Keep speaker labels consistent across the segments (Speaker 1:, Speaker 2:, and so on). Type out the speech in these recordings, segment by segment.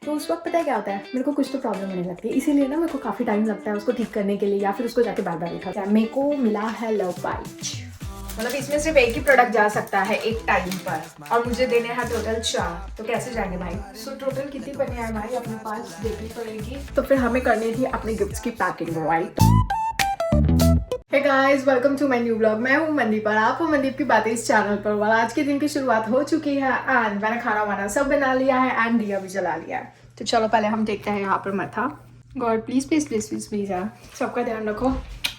Speaker 1: तो उस वक्त पता है क्या होता है, मेरे को कुछ तो प्रॉब्लम होने लगती है, इसीलिए ना मेरे को काफ़ी टाइम लगता है उसको ठीक करने के लिए, या फिर उसको जाके बार बार उठाता है। मेरे को मिला है लव बाइट, मतलब इसमें सिर्फ एक ही प्रोडक्ट जा सकता है एक टाइम पर, और मुझे देने हैं टोटल 4, तो कैसे जाएंगे भाई। सो टोटल कितनी बनी है भाई अपने पास देखनी पड़ेगी। तो फिर हमें करनी थी अपने गिफ्ट्स की packing, right. Hey guys, welcome to my new blog. मैं हूँ मनदीप और आप हो मनदीप की बातें इस चैनल पर। और आज के दिन की शुरुआत हो चुकी है एंड मैंने खाना वाना सब बना लिया है एंड दिया भी जला लिया है। तो चलो पहले हम देखते हैं यहाँ पर मथा। God please please please please please यार, सबका ध्यान रखो,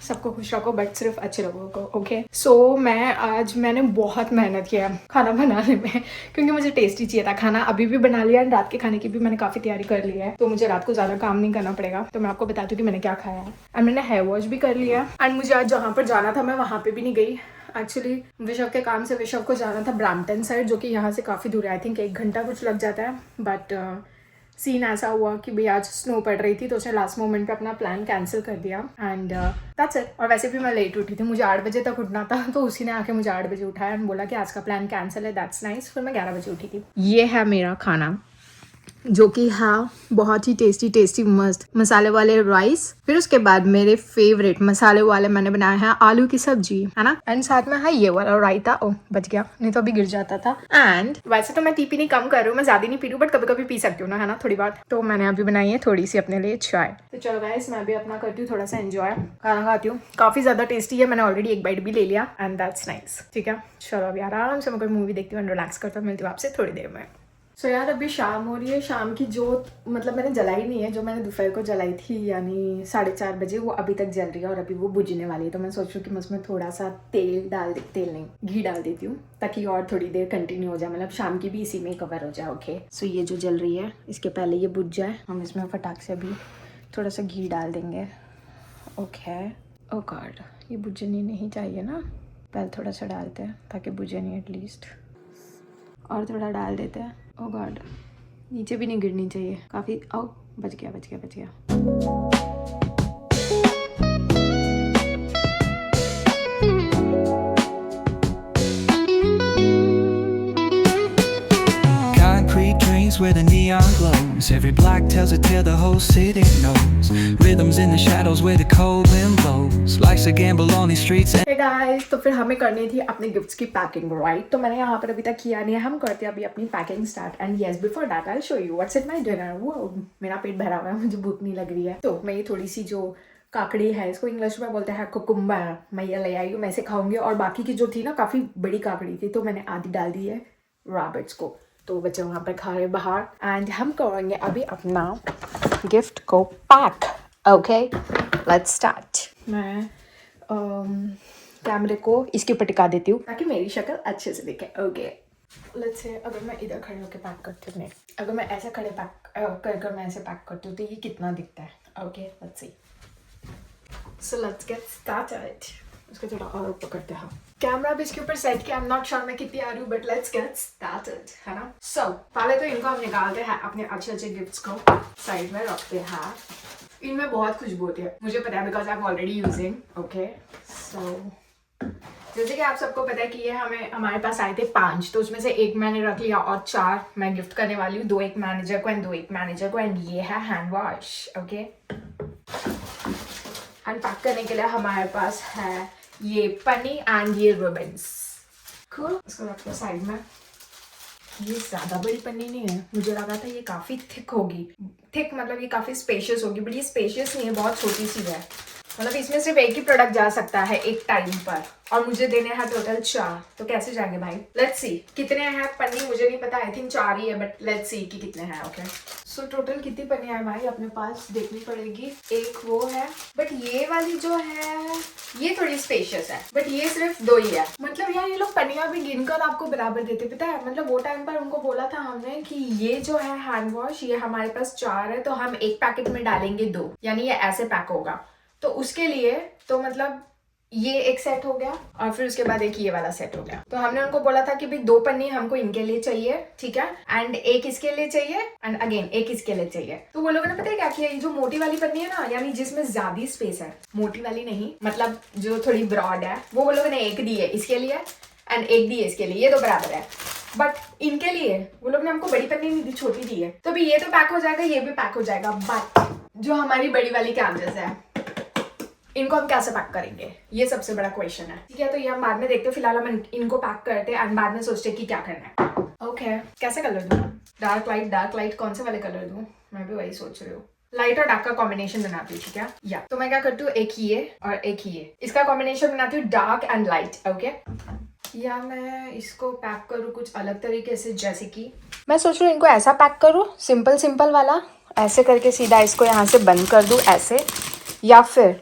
Speaker 1: सबको खुश रखो, बट सिर्फ अच्छे लोगों को, ओके। सो मैंने बहुत मेहनत किया खाना बनाने में, क्योंकि मुझे टेस्टी चाहिए था खाना। अभी भी बना लिया एंड रात के खाने की भी मैंने काफ़ी तैयारी कर ली है, तो मुझे रात को ज़्यादा काम नहीं करना पड़ेगा। तो मैं आपको बता दूँ कि मैंने क्या खाया है। एंड मैंने हेयर वॉश भी कर लिया एंड मुझे आज जहाँ पर जाना था मैं वहाँ पर भी नहीं गई। एक्चुअली विशव के काम से विशव को जाना था ब्रैम्पटन साइड, जो कि यहाँ से काफ़ी दूर है। आई थिंक 1 घंटा कुछ लग जाता है, बट सीन ऐसा हुआ कि भाई आज स्नो पड़ रही थी, तो उसने लास्ट मोमेंट पे अपना प्लान कैंसिल कर दिया एंड दैट्स इट। और वैसे भी मैं लेट उठी थी, मुझे 8 बजे तक उठना था, तो उसी ने आके मुझे 8 बजे उठाया एंड बोला कि आज का प्लान कैंसिल है। That's nice. फिर मैं 11 बजे उठी थी। ये है मेरा खाना, जो कि हाँ बहुत ही टेस्टी मस्त मसाले वाले राइस। फिर उसके बाद मेरे फेवरेट मसाले वाले मैंने बनाया है आलू की सब्जी, है ना। एंड साथ में है ये वाला रायता। ओह बच गया, नहीं तो अभी गिर जाता था। एंड वैसे तो मैं टी पीनी कम कर रही हूँ, मैं ज्यादा नहीं पी रही हूँ, बट कभी कभी पी सकती हूँ ना, है ना, थोड़ी बात। तो मैंने अभी बनाई है थोड़ी सी अपने लिए चाय। तो चलो गाइस, मैं भी अपना करती हूँ थोड़ा सा एंजॉय, खाना खाती हूँ। काफी ज्यादा टेस्टी है, मैंने ऑलरेडी एक बाइट भी ले लिया एंड दैट्स नाइस। ठीक है, चलो अभी आराम से मैं कोई मूवी देखती हूँ, रिलैक्स करता हूँ। मिलती हूँ आपसे थोड़ी देर में। सो यार अभी शाम हो रही है, शाम की जोत मतलब मैंने जलाई नहीं है, जो मैंने दोपहर को जलाई थी यानी 4:30 बजे, वो अभी तक जल रही है और अभी वो बुझने वाली है। तो मैं सोच रही हूँ कि मैं उसमें थोड़ा सा घी डाल देती हूँ, ताकि और थोड़ी देर कंटिन्यू हो जाए, मतलब शाम की भी इसी में कवर हो जाए। ओके, सो ये जो जल रही है इसके पहले ये बुझ जाए, हम इसमें फटाक से अभी थोड़ा सा घी डाल देंगे। ओके, ओ गॉड, ये बुझनी नहीं चाहिए ना, पहले थोड़ा सा डालते हैं ताकि बुझे नहीं एटलीस्ट, और थोड़ा डाल देते हैं। ओ गॉड, नीचे भी नहीं गिरनी चाहिए, काफ़ी। ओ बच गया।
Speaker 2: Concrete drains where the neon glows. Every block tells a tale the whole city knows. Rhythms in the shadows where the cold wind blows. Life's a gamble on these streets.
Speaker 1: Hey guys, तो फिर हमें करनी थी अपने gifts की packing, right. तो मैंने यहाँ पर अभी तक किया नहीं है, हम करते हैं अभी अपनी packing start. And yes, before that I will show you what's in my dinner. वो मेरा पेट भरा हुआ है, मुझे भूख नहीं लग रही है, तो मैं ये थोड़ी सी जो काकड़ी है, इसको इंग्लिश में बोलते हैं कुकुम्बर, मैं ये ले आई हूँ, मैं इसे खाऊंगी। और बाकी की जो थी ना काफ़ी बड़ी काकड़ी थी, तो मैंने आधी डाल दी है रैबिट्स को, तो बच्चे वहाँ पर खा रहे बाहर। एंड हम करेंगे अभी अपना गिफ्ट को पैक। Okay, let's start. मैं कैमरे को इसके ऊपर टिका देती हूँ ताकि मेरी शक्ल अच्छे से दिखे। ओके, लेट्स से अगर मैं इधर खड़े होकर पैक करती हूँ, नहीं अगर मैं ऐसे खड़े पैक कर मैं ऐसे पैक करती हूँ तो ये कितना दिखता है। Okay, let's see. So let's get started. उसको थोड़ा और ऊपर करते हैं, कैमरा भी इसके ऊपर सेट किया। आई एम नॉट श्योर मैं कितनी आ रही हूँ, बट लेट्स गेट स्टार्टेड, है ना। सो पहले तो इनको हम निकालते हैं, अपने अच्छे गिफ्ट्स को साइड में रखते हैं। इनमें बहुत खुशबू होती है, मुझे पता है, because I am already using. Okay, so जैसे कि आप सबको पता है कि ये हमारे पास आए थे 5, तो उसमें से 1 मैंने रख लिया और 4 मैं गिफ्ट करने वाली हूँ, 2 एक मैनेजर को एंड 2 एक मैनेजर को। एंड ये है हैंड वॉश। ओके, अनपैक करने के लिए हमारे पास है ये पन्नी एंड ये रिबन्स। कूल, इसको रखते हैं साइड में। ये ज़्यादा बड़ी पन्नी नहीं है, मुझे लगा था ये काफ़ी थिक होगी, थिक मतलब ये काफ़ी स्पेशियस होगी, बट ये स्पेशियस नहीं है, बहुत छोटी सी है। मतलब इसमें सिर्फ एक ही प्रोडक्ट जा सकता है एक टाइम पर, और मुझे देने हैं टोटल 4, तो कैसे जाएंगे भाई। लेट्स सी कितने हैं पन्नी, मुझे नहीं पता, आई थिंक 4 ही है, बट लेट्स सी कि कितने हैं। ओके, सो टोटल कितनी पन्नी है भाई अपने पास देखनी पड़ेगी। एक वो है, बट ये वाली जो है ये थोड़ी स्पेशियस है, बट ये सिर्फ 2 ही है। मतलब यार ये लोग पन्नियां भी गिनकर आपको बराबर देते, पता है। मतलब वो टाइम पर उनको बोला था हमने कि ये जो है हैंड वॉश ये हमारे पास 4 है, तो हम एक पैकेट में डालेंगे 2, यानी ये ऐसे पैक होगा। तो उसके लिए तो मतलब ये एक सेट हो गया और फिर उसके बाद एक ये वाला सेट हो गया। तो हमने उनको बोला था कि भाई 2 पन्नी हमको इनके लिए चाहिए, ठीक है, एंड एक इसके लिए चाहिए, एंड अगेन एक इसके लिए चाहिए। तो वो लोगों ने पता है क्या किया, ये जो मोटी वाली पन्नी है ना, यानी जिसमें ज्यादा स्पेस है, मोटी वाली नहीं, मतलब जो थोड़ी ब्रॉड है, वो लोगों ने एक दी है इसके लिए एंड एक दी है इसके लिए, ये 2 बराबर है। बट इनके लिए वो लोग ने हमको बड़ी पन्नी नहीं दी, छोटी दी है। तो अभी ये तो पैक हो जाएगा, ये भी पैक हो जाएगा। बट जो हमारी बड़ी वाली कैंडल्स है इनको हम कैसे पैक करेंगे, ये सबसे बड़ा क्वेश्चन है। ठीक है, तो ये हम बाद में देखते हैं। फिलहाल हम इनको पैक करते हैं एंड बाद में सोचते हैं कि क्या करना है। ओके, कैसे कलर दूँ? डार्क लाइट कौन से वाले कलर दूँ? मैं भी वही सोच रही हूँ। लाइट और डार्क का कॉम्बिनेशन बनाती हूँ, ठीक है। या तो मैं क्या करती हूँ, एक ये और एक ये, इसका कॉम्बिनेशन बनाती हूँ, डार्क एंड लाइट। ओके, या मैं इसको पैक करूँ कुछ अलग तरीके से, जैसे कि मैं सोच रही हूँ इनको ऐसा पैक करूँ, सिंपल वाला, ऐसे करके सीधा इसको यहाँ से बंद कर दूँ ऐसे, या फिर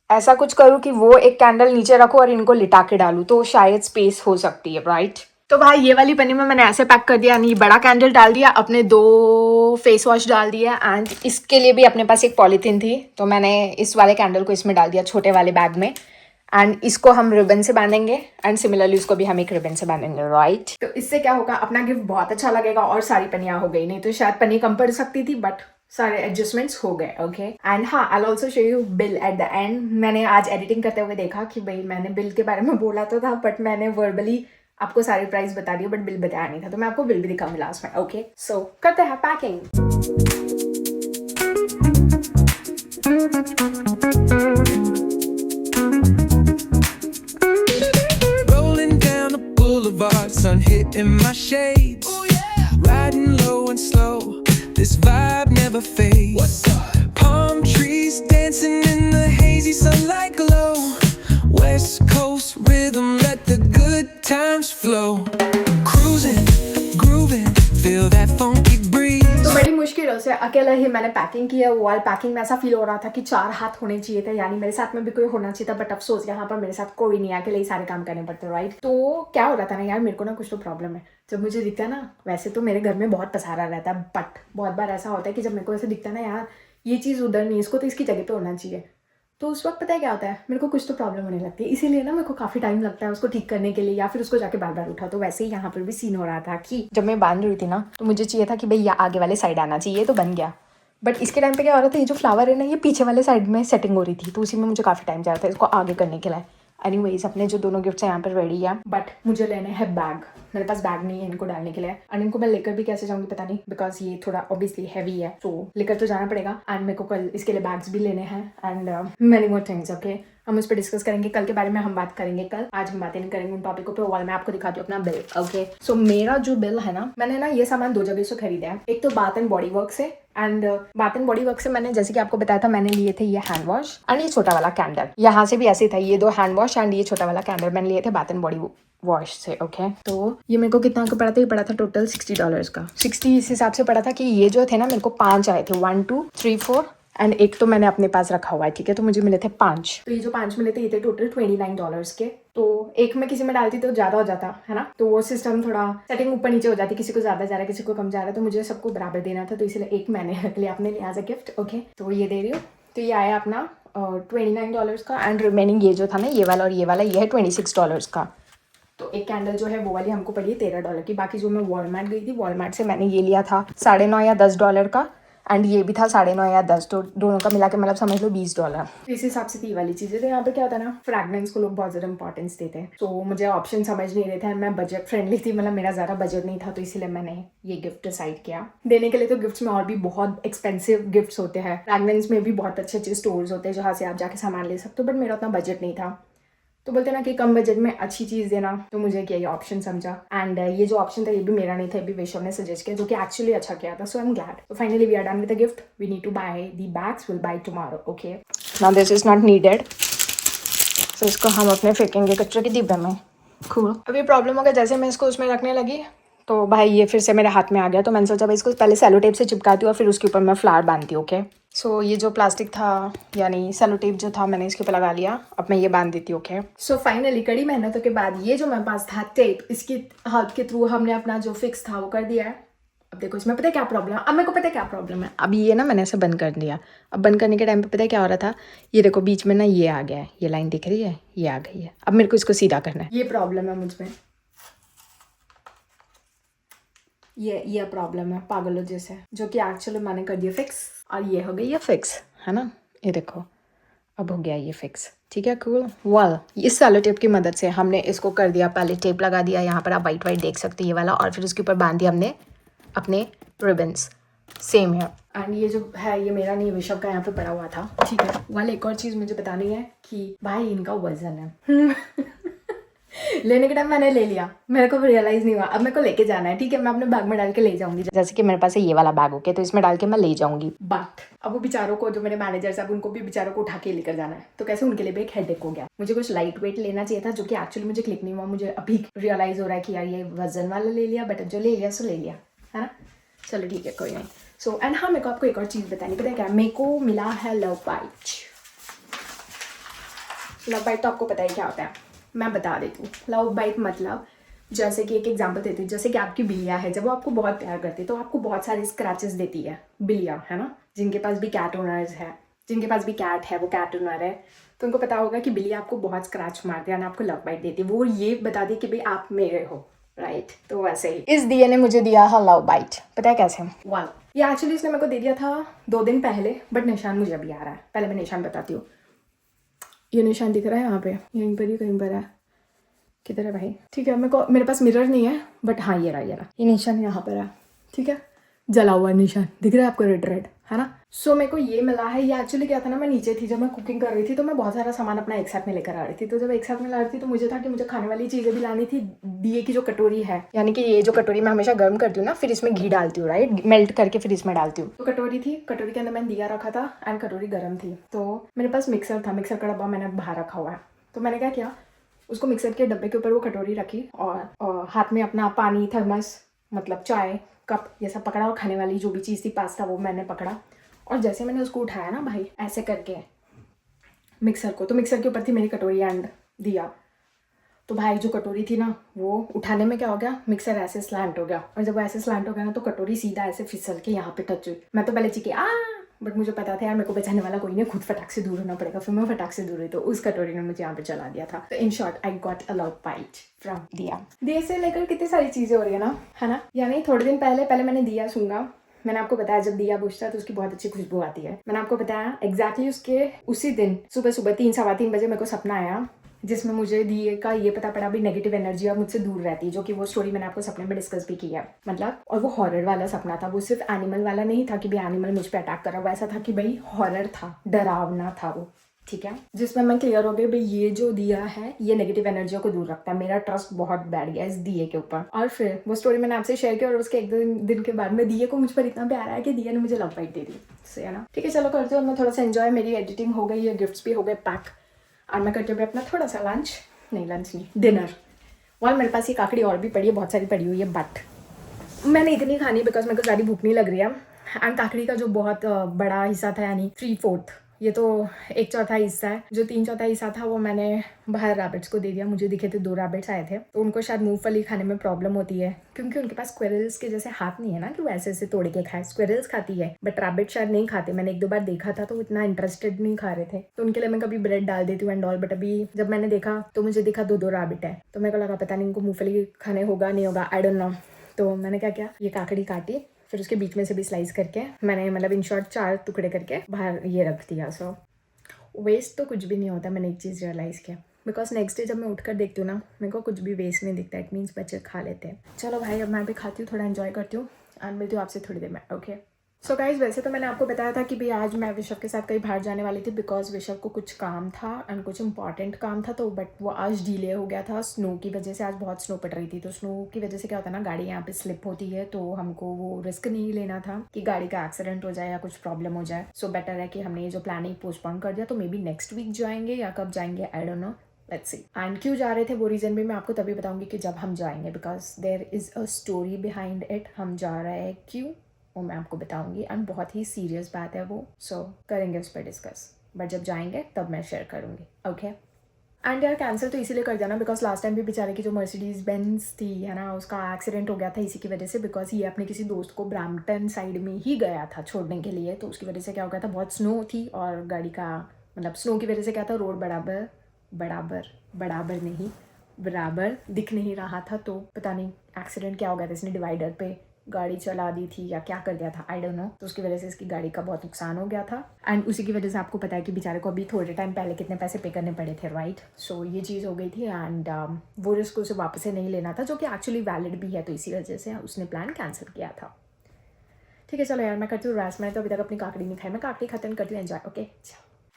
Speaker 1: ऐसा कुछ करूँ कि वो एक कैंडल नीचे रखूँ और इनको लिटा के डालूँ, तो शायद स्पेस हो सकती है, राइट। तो भाई ये वाली पन्नी में मैंने ऐसे पैक कर दिया, यानी बड़ा कैंडल डाल दिया, अपने 2 फेस वॉश डाल दिया, एंड इसके लिए भी अपने पास एक पॉलीथीन थी, तो मैंने इस वाले कैंडल को इसमें डाल दिया, छोटे वाले बैग में। एंड इसको हम रिबन से बांधेंगे एंड सिमिलरली उसको भी हम एक रिबन से बांधेंगे, राइट। तो इससे क्या होगा, अपना गिफ्ट बहुत अच्छा लगेगा और सारी पन्नियाँ हो गई। नहीं तो शायद पन्नी कम पड़ सकती थी, बट सारे एडजस्टमेंट्स हो गए। ओके, एंड हाँ, I will also show you bill at the end. मैंने आज एडिटिंग करते हुए देखा कि भाई मैंने बिल के बारे में बोला तो था, बट मैंने वर्बली आपको सारी प्राइस बता दी, बट बिल बताया नहीं था, तो मैं आपको बिल भी दिखाऊंगी लास्ट में। ओके, सो करते हैं packing.
Speaker 2: Boulevard, sun hitting my shades. Oh yeah. Riding low and slow, this vibe never fades. What's up? Palm trees dancing in the hazy sunlight glow. West Coast rhythm, let the good times flow. Cruising, grooving, feel that funky breeze.
Speaker 1: तो बड़ी मुश्किलों से अकेला ही मैंने packing किया। Wall packing में ऐसा feel हो रहा था कि 4 हाथ होने चाहिए थे, यानी मेरे साथ में भी कोई होना चाहिए था, बट अफसोस यहाँ पर मेरे साथ कोई नहीं है, अकेले ही सारे काम करने पड़ते, राइट। तो क्या हो रहा था ना यार, मेरे को ना कुछ तो प्रॉब्लम है। जब मुझे दिखता है ना, वैसे तो मेरे घर में बहुत पसारा रहता है, बट बहुत बार ऐसा होता है कि जब मेरे को ऐसे दिखता है ना यार, ये चीज़ उधर नहीं, इसको तो इसकी जगह पे होना चाहिए, तो उस वक्त पता है क्या होता है, मेरे को कुछ तो प्रॉब्लम होने लगती है। इसीलिए ना मेरे को काफ़ी टाइम लगता है उसको ठीक करने के लिए, या फिर उसको जाके बार बार उठा। तो वैसे ही यहाँ पर भी सीन हो रहा था कि जब मैं बांध रही थी ना, तो मुझे चाहिए था कि भाई ये आगे वाले साइड आना चाहिए, तो बन गया। बट इसके टाइम पे क्या हो रहा था, ये जो फ्लावर है ना, ये पीछे वाले साइड में सेटिंग हो रही थी, तो उसी में मुझे काफ़ी टाइम जा रहा था इसको आगे करने के लिए। एनीवेज, अपने जो दोनों गिफ्ट्स हैं यहाँ पर रेडी है, बट मुझे लेने हैं बैग। मेरे पास बैग नहीं है इनको डालने के लिए, एंड इनको मैं लेकर भी कैसे जाऊंगी पता नहीं, बिकॉज ये थोड़ा ऑब्वियसली हैवी है, तो लेकर तो जाना पड़ेगा। एंड मेरे को कल इसके लिए बैग्स भी लेने हैं and many more things. Okay, हम उस पर डिस्कस करेंगे, कल के बारे में हम बात करेंगे कल, आज हम बातें नहीं करेंगे उन टॉपिकों पे। और मैं आपको दिखाती हूँ अपना बिल। ओके, सो मेरा जो बिल है ना, मैंने ना ये सामान 2 जगह से खरीदा है। एक तो बाथ एंड बॉडी वर्क से, and bath and body work से मैंने, जैसे कि आपको बताया था, मैंने लिए थे ये हैंड वॉश एंड ये छोटा वाला कैंडल। यहाँ से भी ऐसे था, ये 2 हैंड वॉश एंड ये छोटा वाला कैंडल मैंने लिए थे बाथ एंड बॉडी वॉश से। ओके, तो ये मेरे को कितना का पड़ा था, ये पड़ा था टोटल $60 का। 60 इस हिसाब से पड़ा था कि ये जो थे ना, मेरे को 5 आए थे, 1 2 3 4 एंड एक तो मैंने अपने पास रखा हुआ है, ठीक है। तो मुझे मिले थे 5, तो ये जो 5 मिले थे ये थे टोटल $29 के। तो एक में किसी में डालती तो ज्यादा हो जाता है ना, तो वो सिस्टम थोड़ा सेटिंग ऊपर नीचे हो जाती, किसी को ज्यादा जा रहा है किसी को कम जा रहा है, तो मुझे सबको बराबर देना था, तो इसलिए एक मैंने रख लिया अपने लिए एज अ गिफ्ट। ओके, तो ये दे रही हूँ। तो ये आया अपना $29 का, एंड रिमेनिंग ये जो था ना, ये वाला और ये वाला, ये है $26 का। तो एक कैंडल जो है वो वाली हमको पड़ी है $13 की। बाकी जो मैं वॉलमार्ट गई थी, वॉलमार्ट से मैंने ये लिया था $9.5 या $10 का, एंड ये भी था 9.5 या 10, तो दोनों का मिला के मतलब समझ लो $20। इस हिसाब से थी वाली चीज़ें। तो यहाँ पे क्या होता है ना, फ्रैग्रेंस को लोग बहुत ज़्यादा इंपॉर्टेंस देते हैं, तो मुझे ऑप्शन समझ नहीं रहे थे, मैं बजट फ्रेंडली थी, मतलब मेरा ज़्यादा बजट नहीं था, तो इसीलिए मैंने ये गिफ्ट डिसाइड किया देने के लिए। तो गिफ्ट्स में और भी बहुत एक्सपेंसिव गिफ्ट्स होते हैं, फ्रैग्रेंस में भी बहुत अच्छे अच्छे स्टोर्स होते हैं जहाँ से आप जाके सामान ले सकते हो, बट मेरा उतना बजट नहीं था, तो बोलते ना कि कम बजट में अच्छी चीज़ देना, तो मुझे क्या ये ऑप्शन समझा। एंड ये जो ऑप्शन था ये भी मेरा नहीं था, ये भी विशव ने सजेस्ट किया, जो कि एक्चुअली अच्छा किया था। So I am glad. तो finally we are done with the gift, we need to buy the bags, will buy tomorrow. Okay, now this is not needed, so इसको हम अपने फेंकेंगे कचरे के डिब्बे में। कूल। अभी प्रॉब्लम हो गया, जैसे मैं इसको उसमें रखने लगी तो भाई ये फिर से मेरे हाथ में आ गया, तो मैंने सोचा भाई इसको पहले सेलो टेप से चिपकाती हूँ और फिर उसके ऊपर मैं फ्लावर बांधती हूँ। ओके, सो ये जो प्लास्टिक था यानी सेलो टेप जो था, मैंने इसके ऊपर लगा लिया, अब मैं ये बांध देती हूँ। ओके, सो फाइनली कड़ी मेहनतों के बाद ये जो मेरे पास था टेप, इसकी हेल्प के थ्रू हमने अपना जो फिक्स था वो कर दिया है। अब देखो इसमें पता है क्या प्रॉब्लम है, अब मेरे को पता है क्या प्रॉब्लम है। अभी ये ना मैंने ऐसे बंद कर दिया, अब बंद करने के टाइम पे पता है क्या हो रहा था, ये देखो बीच में ना ये आ गया है, ये लाइन दिख रही है, ये आ गई है। अब मेरे को इसको सीधा करना है, ये प्रॉब्लम है मुझमें, ये प्रॉब्लम है पागलों जैसे, जो कि एक्चुअली मैंने कर दिया फिक्स, और ये हो गई है फिक्स, है ना। ये देखो अब हो गया ये फिक्स, ठीक है, कूल। वेल, इस सेलो टेप की मदद से हमने इसको कर दिया, पहले टेप लगा दिया यहाँ पर, आप वाइट वाइट देख सकते हैं ये वाला, और फिर उसके ऊपर बांध दिया हमने अपने रिबन्स। सेम है। एंड ये जो है ये मेरा नहीं, विशव का यहाँ पे पड़ा हुआ था, ठीक है। वाल एक और चीज़ मुझे बतानी है कि भाई इनका वजन है लेने के टाइम मैंने ले लिया, मेरे को रियलाइज़ नहीं हुआ, अब मेरे को लेके जाना है, ठीक है। मैं अपने बैग में डाल के ले जाऊंगी, जैसे कि मेरे पास ये वाला बैग होके, तो इसमें डाल के मैं ले जाऊंगी। बट अब वो बेचारों को, जो मेरे मैनेजर्स हैं, अब उनको भी बेचारों को उठा के लेकर जाना है, तो कैसे उनके लिए भी एक हेडेक हो गया। मुझे कुछ लाइट वेट लेना चाहिए था, जो कि एक्चुअली मुझे क्लिक नहीं हुआ। मुझे अभी रियलाइज़ हो रहा है कि यार ये वजन वाला ले लिया, बट जो ले लिया सो ले लिया, है ना। चलो ठीक है, कोई नहीं। सो एंड हाँ, मेरे को आपको एक और चीज़ बतानी, पता है क्या, मेरे को मिला है लव बाइट। लव बाइट तो आपको पता ही क्या होता है, मैं बता देती हूँ। लव बाइट मतलब, जैसे कि एक एग्जांपल देती हूँ, जैसे कि आपकी बिल्लिया है, जब वो आपको बहुत प्यार करती है तो आपको बहुत सारे स्क्रैचेस देती है बिल्लिया, है ना। जिनके पास भी कैट ओनर्स है, जिनके पास भी कैट है, वो कैट ओनर है, तो उनको पता होगा कि बिल्लिया आपको बहुत स्क्रैच मारती है और आपको लव बाइट देती है। वो ये बता दी कि भाई आप मेरे हो, राइट। तो वैसे ही इस दिए ने मुझे दिया है लव बाइट, पता है कैसे। वाह, ये एक्चुअली इसने मेरे को दे दिया था 2 दिन पहले, बट निशान मुझे अभी आ रहा है। पहले मैं निशान बताती हूँ। ये निशान दिख रहा है यहाँ पे, यहीं पर ही कहीं पर है, किधर है भाई, ठीक है। मेरे पास मिरर नहीं है, बट हाँ ये रहा ये निशान यहाँ पर है, ठीक है। जला हुआ निशान दिख रहा है आपको, रेड रेड, है ना। सो मेरे को ये मिला है। ये एक्चुअली क्या था ना, मैं नीचे थी जब मैं कुकिंग कर रही थी, तो मैं बहुत सारा सामान अपना एक साथ में लेकर आ रही थी। तो जब एक साथ में ला रही थी तो मुझे था कि मुझे खाने वाली चीज़ें भी लानी थी। दिए की जो कटोरी है, यानी कि ये जो कटोरी मैं हमेशा गर्म करती हूँ ना, फिर इसमें घी डालती हूँ, राइट, मेल्ट करके फिर इसमें डालती हूँ। तो कटोरी थी, कटोरी के अंदर मैंने दिया रखा था एंड कटोरी गर्म थी। तो मेरे पास मिक्सर था, मिक्सर का डब्बा मैंने बाहर रखा हुआ है। तो मैंने क्या किया, उसको मिक्सर के डब्बे के ऊपर वो कटोरी रखी और हाथ में अपना पानी, थर्मस, मतलब चाय कप, ये सब पकड़ा, और खाने वाली जो भी चीज़ थी, पास्ता, वो मैंने पकड़ा। और जैसे मैंने उसको उठाया ना भाई, ऐसे करके मिक्सर को, तो मिक्सर के ऊपर थी मेरी कटोरी एंड दिया। तो भाई जो कटोरी थी ना, वो उठाने में क्या हो गया, मिक्सर ऐसे स्लैंट हो गया। और जब वो ऐसे स्लैंट हो गया ना, तो कटोरी सीधा ऐसे फिसल के यहाँ पे टच हुई। मैं तो पहले चीखी बट मुझे पता था यार मेरे को बचाने वाला कोई नहीं, खुद फटाक से दूर होना पड़ेगा। फिर मैं फटाक से दूर हुई, तो उस कटोरी ने मुझे यहाँ पे चला दिया था। तो in short I got a love bite from Diya. दिए से लेकर कितनी सारी चीज़ें हो रही है ना, है ना। यानी थोड़े दिन पहले मैंने दिया सूंघा। मैंने आपको बताया जब दिया बुझता है तो उसकी बहुत अच्छी खुशबू आती है। मैंने आपको बताया एग्जैक्टली उसके उसी दिन सुबह 3 सवा 3 बजे मेरे को सपना आया, जिसमें मुझे दिए का ये पता पड़ा भी नेगेटिव एनर्जी अब मुझसे दूर रहती है, जो कि वो स्टोरी मैंने आपको सपने में डिस्कस भी किया, मतलब। और वो हॉरर वाला सपना था, वो सिर्फ एनिमल वाला नहीं था कि भाई एनिमल मुझ पर अटैक कर रहा, वो ऐसा था कि भाई हॉरर था, डरावना था वो, ठीक है। जिसमें मैं क्लियर हो गई भाई ये जो दिया है ये नेगेटिव एनर्जियों को दूर रखता है। मेरा ट्रस्ट बहुत बैठ गया इस दिए के ऊपर। और फिर वो स्टोरी मैंने आपसे शेयर की, और उसके 1-2 दिन के बाद में दिए को मुझ पर इतना प्यार आया कि दिया ने मुझे लव बाइट दे दी, सही है ना। ठीक है, चलो करते हो, मैं थोड़ा सा एंजॉय, मेरी एडिटिंग हो गई है, गिफ्ट्स भी हो गए पैक, और मैं करती हूँ अपना थोड़ा सा लंच नहीं डिनर। और मेरे पास ये काकड़ी और भी पड़ी है, बहुत सारी पड़ी हुई है, बट मैंने इतनी खानी बिकॉज मेरे को ज़्यादा भूख नहीं लग रही है। एंड काकड़ी का जो बहुत बड़ा हिस्सा था, यानी 3/4, ये तो 1/4 हिस्सा है, जो 3/4 हिस्सा था वो मैंने बाहर रैबिट्स को दे दिया। मुझे दिखे थे 2 रैबिट्स आए थे, तो उनको शायद मूंगफली खाने में प्रॉब्लम होती है, क्योंकि उनके पास स्क्विरल्स के जैसे हाथ नहीं है ना कि वो ऐसे ऐसे तोड़ के खाए। स्क्विरल्स खाती है बट रैबिट शायद नहीं खाते। मैंने 1-2 बार देखा था तो वो इतना इंटरेस्टेड नहीं खा रहे थे, तो उनके लिए मैं कभी ब्रेड डाल देती हूँ एंड ऑल। बट अभी जब मैंने देखा तो मुझे दिखा 2 रैबिट है, तो मेरे को लगा पता नहीं इनको मूंगफली खाने होगा नहीं होगा, आई डोंट नो। तो मैंने क्या किया, ये काकड़ी काटी, फिर उसके बीच में से भी स्लाइस करके मैंने, मतलब इन शॉर्ट 4 टुकड़े करके बाहर ये रख दिया। सो वेस्ट तो कुछ भी नहीं होता, मैंने एक चीज़ रियलाइज़ किया, बिकॉज नेक्स्ट डे जब मैं उठकर देखती हूँ ना, मेरे को कुछ भी वेस्ट नहीं दिखता, इट मीन्स बच्चे खा लेते हैं। चलो भाई, अब मैं भी खाती हूँ, थोड़ा एंजॉय करती हूँ, एंड मिलती हूँ आपसे थोड़ी देर में, ओके। सो गाइज, वैसे तो मैंने आपको बताया था कि भाई आज मैं विशव के साथ कहीं बाहर जाने वाली थी, बिकॉज विशव को कुछ काम था एंड कुछ इंपॉर्टेंट काम था, तो बट वो आज डिले हो गया था स्नो की वजह से। आज बहुत स्नो पड़ रही थी, तो स्नो की वजह से क्या होता है ना, गाड़ी यहाँ पे स्लिप होती है, तो हमको वो रिस्क नहीं लेना था कि गाड़ी का एक्सीडेंट हो जाए या कुछ प्रॉब्लम हो जाए। सो बेटर है कि हमने ये जो प्लानिंग पोस्टपोन कर दिया, तो मे बी नेक्स्ट वीक जाएंगे या कब जाएंगे, I don't know, let's see. And क्यों जा रहे थे वो रीज़न भी मैं आपको तभी बताऊंगी कि जब हम जाएंगे, because there is a story behind it. हम जा रहे हैं क्यों, वो मैं आपको बताऊंगी, एंड बहुत ही सीरियस बात है वो, सो करेंगे उस पर डिस्कस, बट जब जाएंगे तब मैं शेयर करूंगी, ओके। एंड यार कैंसिल तो इसीलिए कर देना बिकॉज लास्ट टाइम भी बेचारे की जो मर्सिडीज बेंज थी, है ना, उसका एक्सीडेंट हो गया था इसी की वजह से, बिकॉज ये अपने किसी दोस्त को ब्रैम्पटन साइड में ही गया था छोड़ने के लिए, तो उसकी वजह से क्या हो गया था, बहुत स्नो थी, और गाड़ी का, मतलब स्नो की वजह से क्या था, रोड बराबर नहीं, बराबर दिख नहीं रहा था, तो पता नहीं एक्सीडेंट क्या हो गया था, इसने डिवाइडर पे गाड़ी चला दी थी या क्या कर दिया था, आई डोंट नो। तो उसकी वजह से इसकी गाड़ी का बहुत नुकसान हो गया था एंड उसी की वजह से आपको पता है कि बेचारे को अभी थोड़े टाइम पहले कितने पैसे पे करने पड़े थे, राइट। सो ये चीज़ हो गई थी एंड वो रिस्क उसे वापस से नहीं लेना था, जो कि एक्चुअली वैलिड भी है, तो इसी वजह से उसने प्लान कैंसिल किया था। ठीक है चलो यार, मैं करती हूँ रेस्ट। मैंने तो अभी तक अपनी काकड़ी नहीं खाई, मैं काकड़ी खत्म करती हूँ, एंजॉय। ओके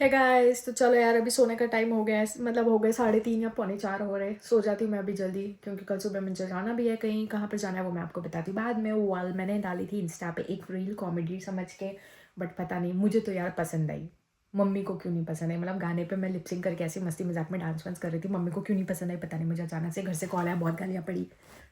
Speaker 1: है गाइस, तो चलो यार अभी सोने का टाइम हो गया है, मतलब हो गए 3:30 या 3:45 हो रहे। सो जाती हूँ मैं अभी जल्दी, क्योंकि कल सुबह मुझे जाना भी है कहीं। कहाँ पर जाना है वो मैं आपको बताती हूँ बाद में। वाल मैंने डाली थी इंस्टा पे एक रील कॉमेडी समझ के, बट पता नहीं मुझे तो यार पसंद आई, मम्मी को क्यों नहीं पसंद आई। मतलब गाने पे मैं लिपसिंग करके ऐसे मस्ती मजाक में डांस वांस कर रही थी, मम्मी को क्यों नहीं पसंद आई पता नहीं। मुझे अचानक से घर से कॉल आया, बहुत गालियाँ पड़ी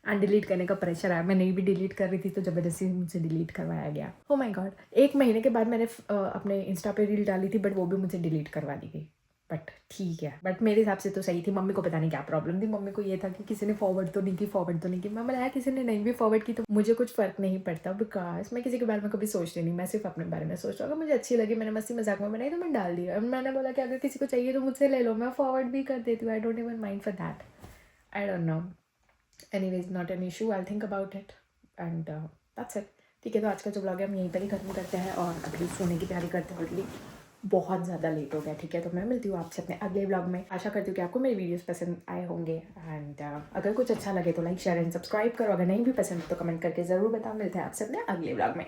Speaker 1: एंड डिलीट करने का प्रेशर आया। मैं नहीं भी डिलीट कर रही थी तो ज़बरदस्ती मुझे डिलीट करवाया गया। ओ माय गॉड, 1 महीने के बाद मैंने अपने इंस्टा पे रील डाली थी, बट वो भी मुझे डिलीट करवा दी गई। बट ठीक है, बट मेरे हिसाब से तो सही थी। मम्मी को पता नहीं क्या प्रॉब्लम थी, मम्मी को ये था कि किसी ने फॉरवर्ड तो नहीं की। मैं बोला किसी ने नहीं भी फॉरवर्ड की तो मुझे कुछ फ़र्क नहीं पड़ता, बिकॉज मैं किसी के बारे में कभी सोचती नहीं, मैं सिर्फ अपने बारे में सोच रहा हूँ। अगर मुझे अच्छी लगी, मैंने मस्ती मजाक में बनाई तो मैं डाल दिया। मैंने बोला कि अगर किसी को चाहिए तो मुझसे ले लो, मैं फॉरवर्ड भी कर देती हूँ। I don't even mind for that, I don't know. Anyways, not an issue. I'll think about it and that's it. ठीक है, तो आज का जो ब्लॉग है हम यहीं पर ही खत्म करते हैं और अगली सोने की तैयारी करते हैं। ऑलरेडी बहुत ज़्यादा लेट हो गया। ठीक है, तो मैं मिलती हूँ आपसे अपने अगले ब्लॉग में। आशा करती हूँ कि आपको मेरी वीडियोस पसंद आए होंगे एंड अगर कुछ अच्छा लगे तो लाइक शेयर एंड सब्सक्राइब करो। अगर नहीं भी पसंद तो कमेंट करके ज़रूर बताओ। मिलते हैं आपसे अपने अगले ब्लॉग में।